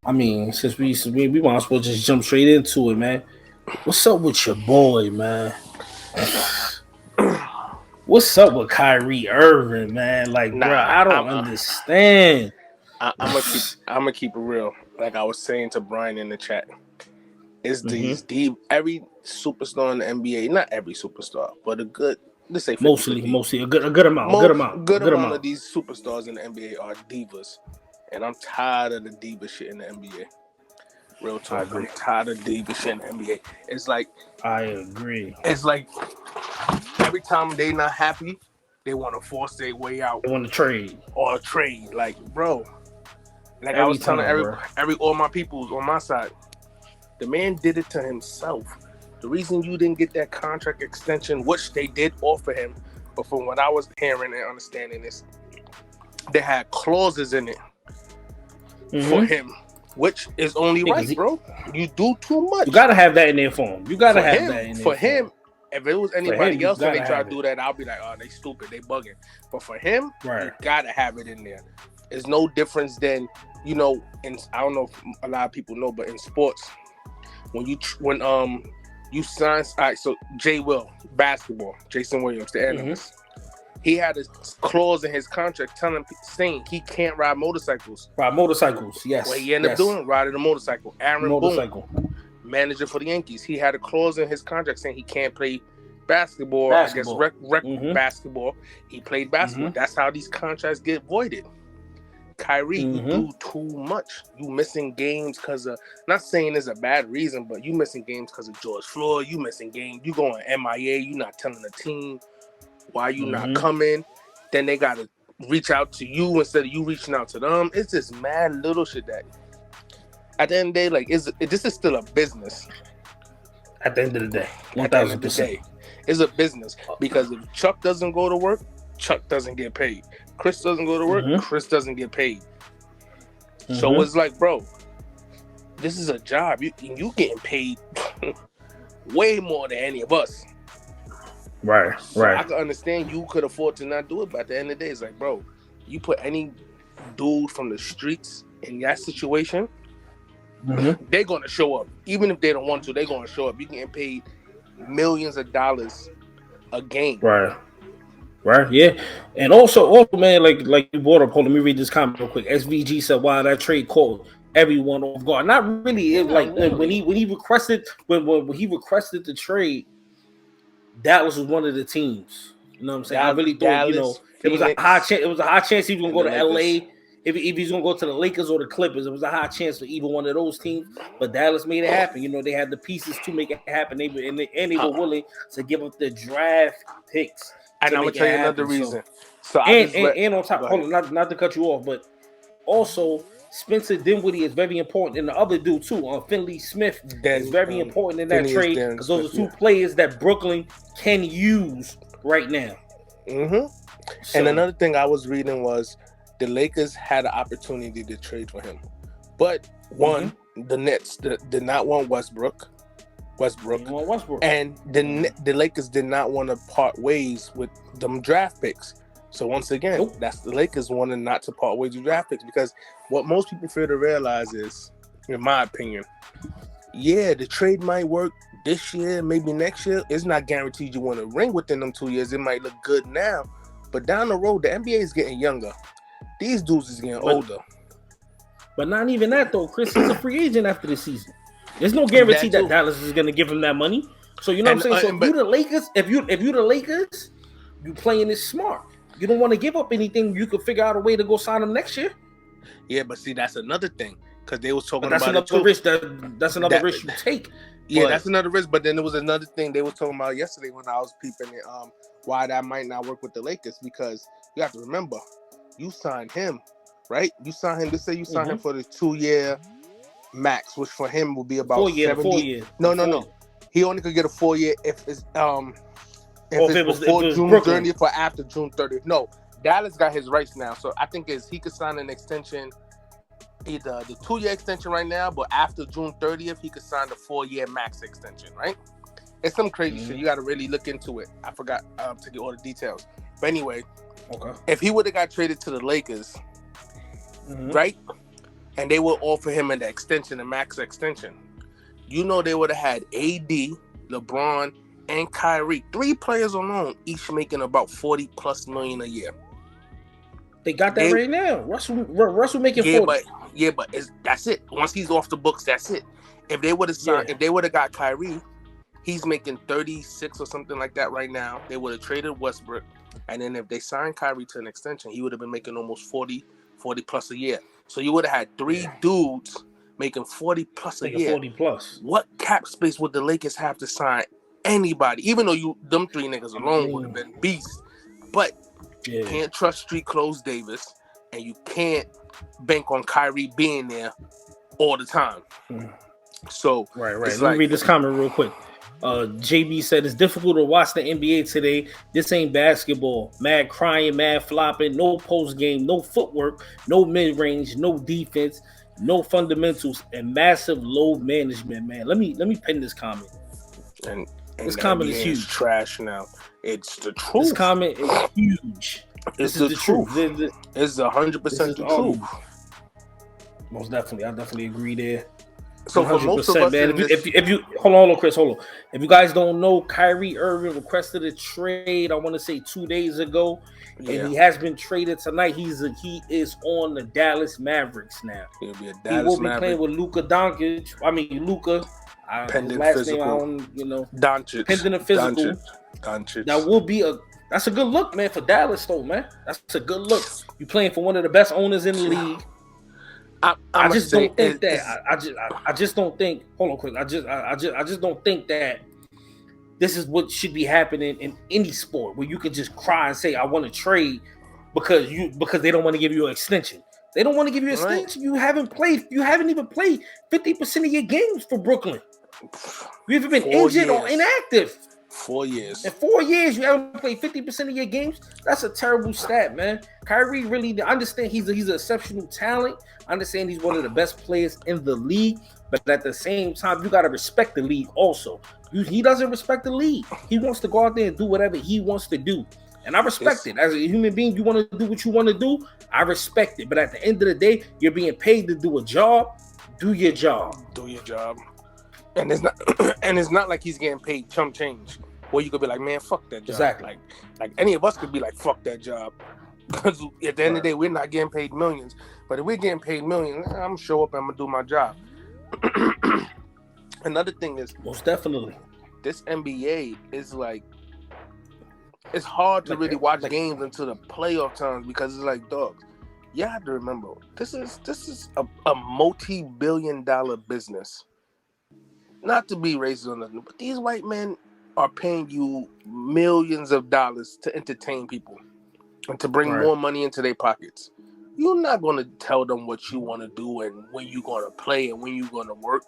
I mean, since we might as well just jump straight into it, man. What's up with your boy, man? What's up with Kyrie Irving, man? Like, bro, Nah, I don't understand. I'm gonna keep it real. Like I was saying to Brian in the chat, it's hmm these deep. Every superstar in the NBA, not every superstar, but a good, let's say Mostly, 50-50. mostly a good amount, Good good amount of amount. these superstars in the NBA are divas, and I'm tired of the diva shit in the NBA. Real I talk, I'm agree. tired of diva shit in the NBA. It's like I agree. it's like every time they not happy, they want to force their way out They want to trade or trade. Like, bro, like I every was telling time, bro. every all my peoples on my side, the man did it to himself. The reason you didn't get that contract extension, which they did offer him, but from what I was hearing and understanding is they had clauses in it for him, which is only Yeah, right, bro. You do too you much. gotta have that in their phone. You gotta For have that him, in their for phone. him, if it was For him, anybody you else and they gotta try have to it. do that, I'll be like, oh, they stupid, they bugging. But for him, Right. you gotta have it in there. There's no difference than, and I don't know if a lot of people know, but in sports, when you sign, all right, so basketball, Jason Williams, the analyst, he had a clause in his contract saying he can't ride motorcycles. Ride motorcycles, yes. What he ended up doing, riding a motorcycle. Aaron Boone, manager for the Yankees, he had a clause in his contract saying he can't play basketball. I guess rec basketball. He played basketball. That's how these contracts get voided. Kyrie, you do too much. You missing games because of, not saying it's a bad reason, but you missing games because of George Floyd. You missing games. You going MIA. You not telling the team why you not coming. Then they got to reach out to you instead of you reaching out to them. It's just mad little shit that at the end of the day, like, this is still a business. At the end of the day, 1000%. At the end of the day, it's a business because if Chuck doesn't go to work, Chuck doesn't get paid. Chris doesn't go to work, Chris doesn't get paid. So it's like, bro, this is a job. You getting paid way more than any of us. Right. So I can understand you could afford to not do it, but at the end of the day, it's like, bro, you put any dude from the streets in that situation, they're going to show up. Even if they don't want to, they're going to show up. You getting paid millions of dollars a game. Right, yeah. And also, man, like you brought up, hold on, let me read this comment real quick. SVG said, wow, that trade caught everyone off guard. Not really. When he requested when he requested the trade, Dallas was one of the teams. You know what I'm saying? I really thought, Dallas, it was a high chance. It was a high chance he was gonna go to Lakers. LA. If he's gonna go to the Lakers or the Clippers, it was a high chance for either one of those teams. But Dallas made it happen. They had the pieces to make it happen. They were willing to give up the draft picks. And I'm gonna tell you another reason. And on top, hold on, not to cut you off, but also Spencer Dinwiddie is very important, and the other dude too, Finley Smith is very important in that trade because those are two players that Brooklyn can use right now. So, and another thing I was reading was the Lakers had an opportunity to trade for him, but the Nets did not want Westbrook, and the Lakers did not want to part ways with them draft picks. So once again, that's the Lakers wanting not to part ways with draft picks, because what most people fail to realize is, in my opinion, the trade might work this year, maybe next year. It's not guaranteed you want to ring within them 2 years. It might look good now, but down the road, the NBA is getting younger. These dudes is getting older. But not even that though. Chris is a free agent after the season. There's no guarantee that Dallas is going to give him that money. So you know what I'm saying. So if you the Lakers, if you the Lakers, you playing this smart. You don't want to give up anything. You could figure out a way to go sign him next year. Yeah, but see, that's another thing, because they was talking about another risk. That's another risk you take. Yeah, that's another risk. But then there was another thing they was talking about yesterday when I was peeping it. Why that might not work with the Lakers, because you have to remember, you signed him, right? You signed him. Let's say you signed him for the 2-year max, which for him will be about 4 years. No. He only could get a 4-year if it's if it was before June 30th or after June 30th. No, Dallas got his rights now, so I think he could sign an extension, either the 2-year extension right now, but after June 30th, he could sign the 4-year max extension, right? It's some crazy shit. You got to really look into it. I forgot to get all the details. But anyway, if he would have got traded to the Lakers, right, and they will offer him an extension, a max extension, you know they would have had AD, LeBron, and Kyrie, 3 players alone, each making about $40+ million a year. They got that right now. Russell making 40. But that's it. Once he's off the books, that's it. If they would have signed, if they would have got Kyrie, he's making 36 or something like that right now. They would have traded Westbrook, and then if they signed Kyrie to an extension, he would have been making almost 40 plus a year. So you would have had 3 dudes making 40 plus a year. 40 plus. What cap space would the Lakers have to sign anybody? Even though them 3 niggas alone would have been beasts, but you can't trust Street Clothes Davis, and you can't bank on Kyrie being there all the time. So right. Let me read this comment real quick. JB said it's difficult to watch the NBA today. This ain't basketball. Mad crying, mad flopping, no post game, no footwork, no mid range, no defense, no fundamentals, and massive load management. Man, let me pin this comment. And this comment is huge. Trash now. It's the truth. This comment is huge. It's the truth. It's 100% the truth. Most definitely, I definitely agree there. So for most of us, man, if you hold on, Chris, hold on. If you guys don't know, Kyrie Irving requested a trade. I want to say 2 days ago, and he has been traded tonight. He is on the Dallas Mavericks now. He'll be a Dallas He will be Maverick. playing with Luka Doncic. I mean Luka. Pending last physical. Name, Doncic. Pending physical. Doncic. That will be that's a good look, man, for Dallas, though, man. That's a good look. You playing for one of the best owners in the league. I just don't think that. I just don't think. Hold on, quick. I just don't think that this is what should be happening in any sport where you can just cry and say I want to trade because they don't want to give you an extension. They don't want to give you an extension. You haven't even played 50% of your games for Brooklyn. You haven't been injured or inactive. 4 years. In 4 years, you haven't played 50% of your games. That's a terrible stat, man. Kyrie really, I understand he's an exceptional talent. I understand he's one of the best players in the league, but at the same time, you got to respect the league also. He doesn't respect the league. He wants to go out there and do whatever he wants to do. And I respect it. As a human being, you want to do what you want to do. I respect it. But at the end of the day, you're being paid to do a job. Do your job. Do your job. And it's not like he's getting paid chump change. Where you could be like, man, fuck that job. Exactly. Like any of us could be like, fuck that job. Because at the end of the day, we're not getting paid millions. But if we're getting paid millions, I'm going to show up and I'm going to do my job. Another thing is, most definitely, this NBA is like, it's hard to really watch games until the playoff times because it's like, dogs, you have to remember, this is a multi-billion-dollar business. Not to be racist on nothing, but these white men are paying you millions of dollars to entertain people and to bring more money into their pockets. You're not going to tell them what you want to do and when you're going to play and when you're going to work.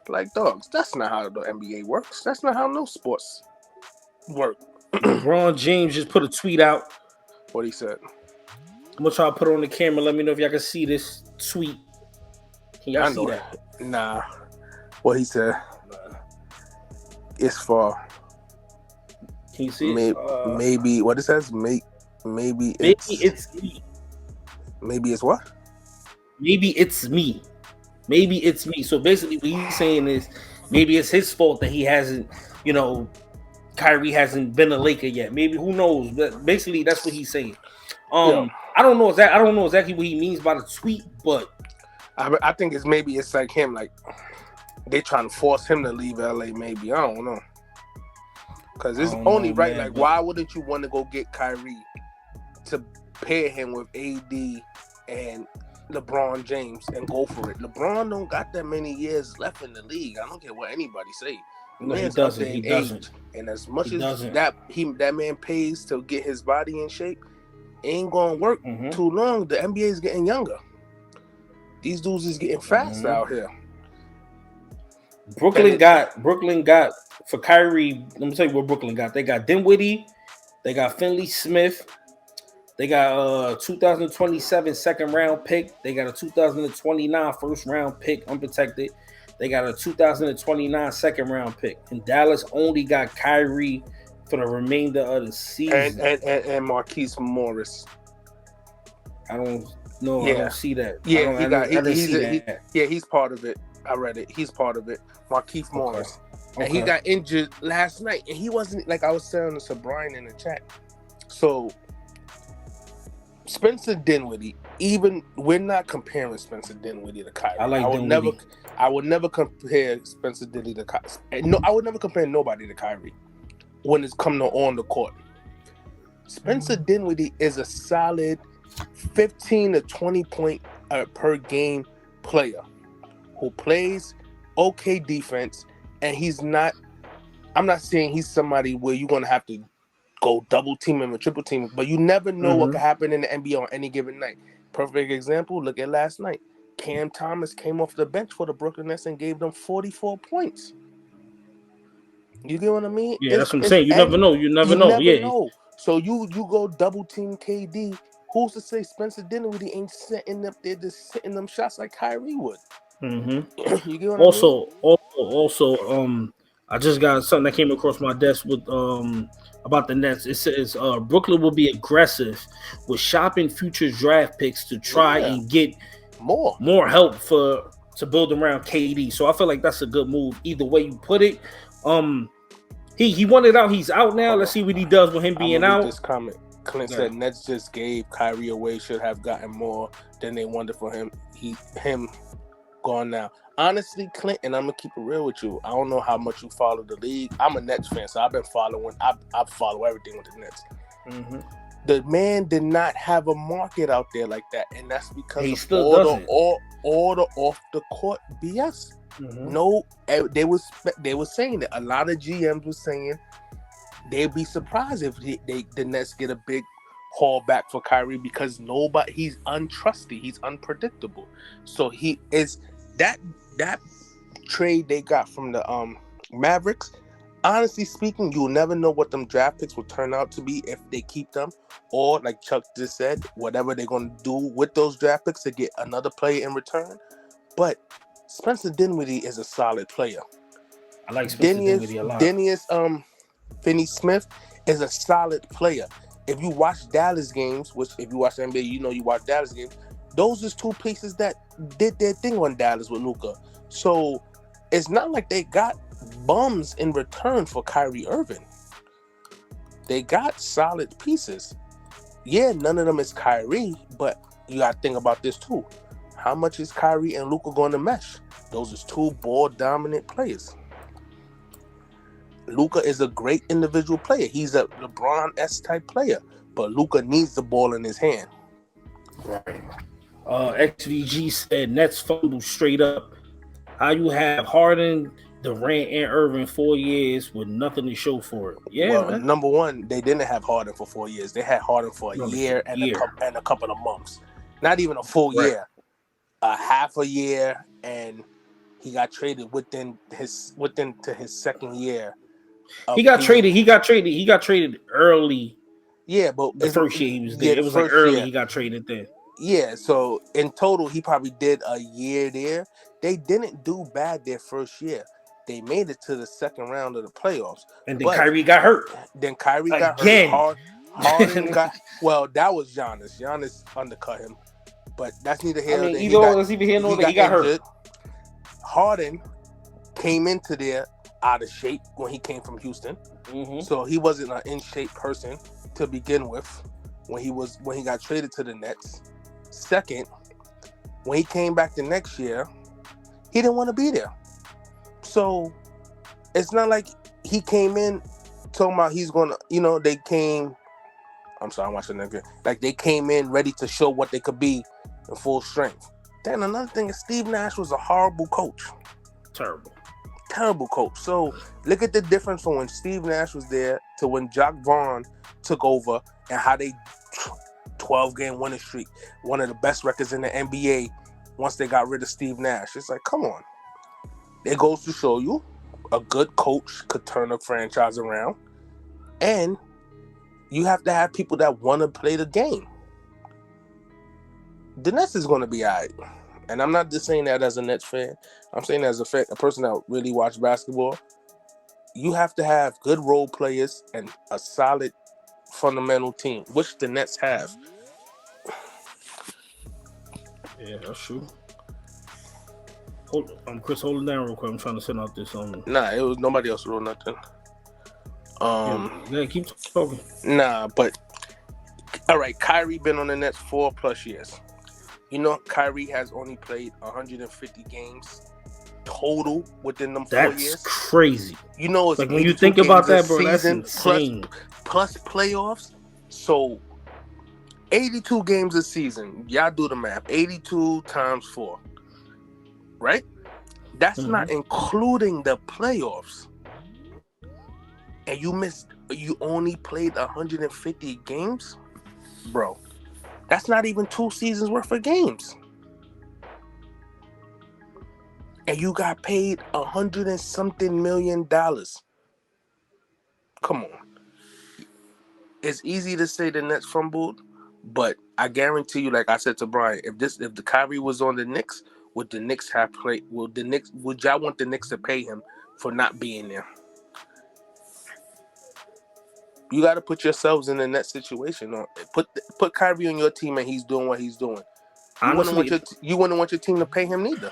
Like, dogs, that's not how the NBA works. That's not how no sports work. LeBron James just put a tweet out. What he said. I'm going to try to put it on the camera. Let me know if y'all can see this tweet. Can y'all see that? Nah. What he said. It's far. Can you see it? Maybe what it says? Maybe it's me. Maybe it's what? Maybe it's me. Maybe it's me. So basically what he's saying is maybe it's his fault that he hasn't, Kyrie hasn't been a Laker yet. Maybe, who knows? But basically that's what he's saying. I don't know exactly what he means by the tweet, but I think it's like him, like they trying to force him to leave LA. Maybe, I don't know, because it's only right. Man, like, why wouldn't you want to go get Kyrie to pair him with AD and LeBron James and go for it? LeBron don't got that many years left in the league. I don't care what anybody say. No, he doesn't. He doesn't. And as much as that man pays to get his body in shape, ain't gonna work too long. The NBA is getting younger. These dudes is getting fast out here. Brooklyn got for Kyrie. Let me tell you what Brooklyn got. They got Dinwiddie, they got Finley Smith, they got 2027 second round pick, they got a 2029 first round pick unprotected, they got a 2029 second round pick. And Dallas only got Kyrie for the remainder of the season. And Marquise Morris. No, I don't see that. Yeah, I didn't see that. He's part of it. I read it. He's part of it. Markeith Morris. And he got injured last night. And he wasn't, like I was saying to Brian in the chat. So, Spencer Dinwiddie, we're not comparing Spencer Dinwiddie to Kyrie. I would never compare Spencer Dinwiddie to Kyrie. No, I would never compare nobody to Kyrie when it's come to on the court. Spencer Dinwiddie is a solid 15 to 20 point per game player who plays okay defense, and I'm not saying he's somebody where you're going to have to go double team him or triple team him, but you never know what could happen in the NBA on any given night. Perfect example, look at last night. Cam Thomas came off the bench for the Brooklyn Nets and gave them 44 points. You get what I mean? Yeah, that's what I'm saying. You never know. You never know. So you go double team KD. Who's to say Spencer Dinwiddie ain't sitting up there just sitting them shots like Kyrie would? Mm-hmm. You get what I mean? Also, I just got something that came across my desk with about the Nets. It says Brooklyn will be aggressive with shopping future draft picks to try and get more help to build around KD. So I feel like that's a good move. Either way you put it. He wanted out. He's out now. Let's see what he does with him being out. This comment. Clint said Nets just gave Kyrie away. Should have gotten more than they wanted for him. Him gone now. Honestly, Clint, and I'm gonna keep it real with you. I don't know how much you follow the league. I'm a Nets fan, so I've been following. I follow everything with the Nets. Mm-hmm. The man did not have a market out there like that, and that's because of all the off the court BS. Mm-hmm. No, they were saying that a lot of GMs were saying they'd be surprised if the Nets get a big haul back for Kyrie because he's untrusty, he's unpredictable. So he is that trade they got from the Mavericks. Honestly speaking, you'll never know what them draft picks will turn out to be if they keep them, or like Chuck just said, whatever they're going to do with those draft picks to get another player in return. But Spencer Dinwiddie is a solid player. I like Spencer Dinwiddie a lot. Finney Smith is a solid player. If you watch Dallas games, which if you watch the NBA, you watch Dallas games, those is two pieces that did their thing on Dallas with Luka. So it's not like they got bums in return for Kyrie Irving. They got solid pieces. Yeah, none of them is Kyrie, but you got to think about this too. How much is Kyrie and Luka going to mesh? Those is two ball-dominant players. Luka is a great individual player. He's a LeBron-esque type player, but Luka needs the ball in his hand. Right. XVG said Nets fumble straight up. How you have Harden, Durant, and Irving 4 years with nothing to show for it? Yeah. Well, man. Number one, they didn't have Harden for 4 years. They had Harden for a year and a couple of months. Not even a full year. A half a year, and he got traded within to his second year. He got traded early. Yeah, but the first year he was there, it was like early. Year. He got traded there. Yeah, so in total, he probably did a year there. They didn't do bad their first year. They made it to the second round of the playoffs. And then Kyrie got hurt. Then Kyrie got hurt. Harden got... Well, that was Giannis. Giannis undercut him. But that's neither here nor there. He got hurt. Harden came into there out of shape when he came from Houston. Mm-hmm. So he wasn't an in-shape person to begin with when he got traded to the Nets. Second, when he came back the next year, he didn't want to be there. So it's not like he came in talking about he's gonna, they came. I'm sorry, I'm watching that again. Like they came in ready to show what they could be in full strength. Then another thing is Steve Nash was a horrible coach. Terrible coach. So look at the difference from when Steve Nash was there to when Jacques Vaughn took over and how they 12-game winning streak, one of the best records in the NBA once they got rid of Steve Nash. It's like, come on. It goes to show you a good coach could turn a franchise around, and you have to have people that want to play the game. The Nets is going to be all right. And I'm not just saying that as a Nets fan. I'm saying as a person that really watches basketball. You have to have good role players and a solid fundamental team, which the Nets have. Yeah, that's true. Chris, hold it down real quick. I'm trying to send out this Nah, it was nobody else wrote nothing. Yeah, keep talking. Nah, but all right, Kyrie been on the Nets 4+ years. You know, Kyrie has only played 150 games total within them 4 years. That's crazy. You know, it's like when you think about that, bro, that's insane. Plus playoffs. So 82 games a season. Y'all do the math. 82 times 4. Right? That's not including the playoffs. And you only played 150 games? Bro, that's not even 2 seasons worth of games. And you got paid $100 and something million. Come on. It's easy to say the Nets fumbled, but I guarantee you, like I said to Brian, if the Kyrie was on the Knicks, would the Knicks have played? Would y'all want the Knicks to pay him for not being there? You got to put yourselves in the Nets situation. Put Kyrie on your team, and he's doing what he's doing. You wouldn't want your team to pay him neither.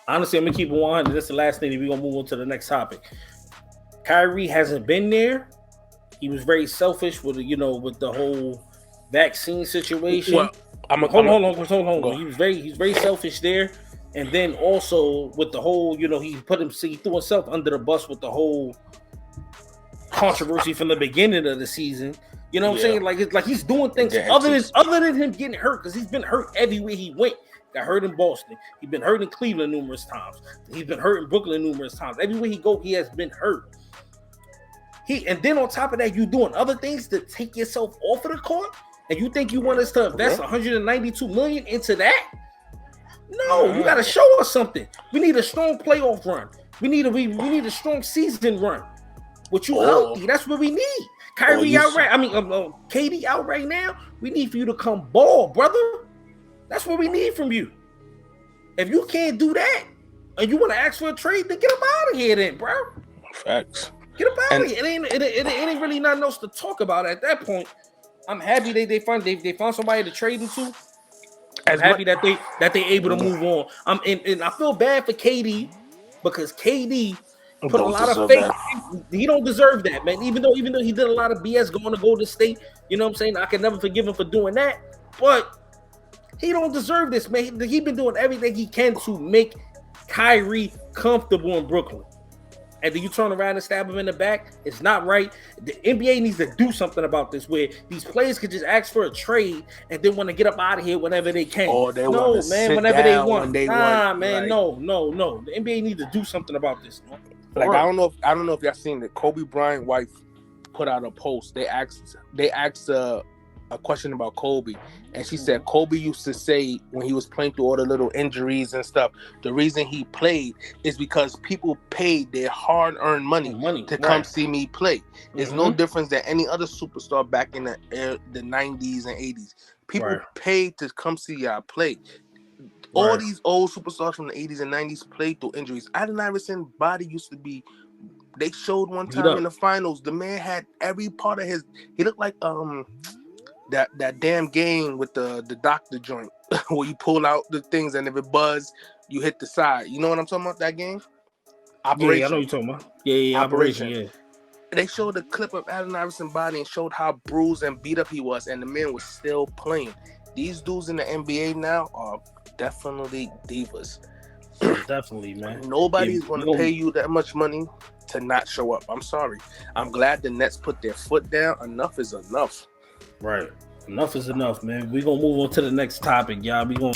Honestly, I'm gonna keep it 100. That's the last thing. We're gonna move on to the next topic. Kyrie hasn't been there. He was very selfish with the whole vaccine situation. Well, hold on. He's very selfish there. And then also with the whole, he threw himself under the bus with the whole controversy from the beginning of the season. You know what I'm saying? Like he's doing things other than him getting hurt, because he's been hurt everywhere he went. Got hurt in Boston. He's been hurt in Cleveland numerous times. He's been hurt in Brooklyn numerous times. Everywhere he go, he has been hurt. And then on top of that, you doing other things to take yourself off of the court, and you think you want us to invest $192 million into that? No, you got to show us something. We need a strong playoff run. We need a strong season run. With you healthy, that's what we need. Kyrie out right. KD out right now. We need for you to come ball, brother. That's what we need from you. If you can't do that, and you want to ask for a trade, then get him out of here, then, bro. Facts. Get him out of here. It ain't really nothing else to talk about at that point. I'm happy they found somebody to trade into. I'm happy that they able to move on. And I feel bad for KD, because KD put a lot of faith. He don't deserve that, man. Even though he did a lot of BS going to Golden State, you know what I'm saying? I can never forgive him for doing that. But he don't deserve this, man. He's been doing everything he can to make Kyrie comfortable in Brooklyn. And then you turn around and stab him in the back. It's not right. The NBA needs to do something about this, where these players could just ask for a trade and then want to get up out of here whenever they can. Whenever they want. No. The NBA needs to do something about this. Man. Like, I don't know if y'all seen that. Kobe Bryant's wife put out a post. They asked a question about Kobe, and she said Kobe used to say when he was playing through all the little injuries and stuff, the reason he played is because people paid their hard-earned money to come see me play. There's no difference than any other superstar back in the 90s and 80s. People paid to come see y'all play. All these old superstars from the 80s and 90s played through injuries. Allen Iverson's body used to be. They showed one time in the finals. The man had every part of his. He looked like that damn game with the doctor joint where you pull out the things and if it buzz, you hit the side. You know what I'm talking about? That game. Operation. Yeah, I know what you're talking about. Yeah, Operation. Yeah. They showed a clip of Allen Iverson's body and showed how bruised and beat up he was, and the man was still playing. These dudes in the NBA now are definitely divas. Definitely, man. Nobody's going to pay you that much money to not show up. I'm sorry. I'm glad the Nets put their foot down. Enough is enough. Right. Enough is enough, man. We're going to move on to the next topic, y'all. We're going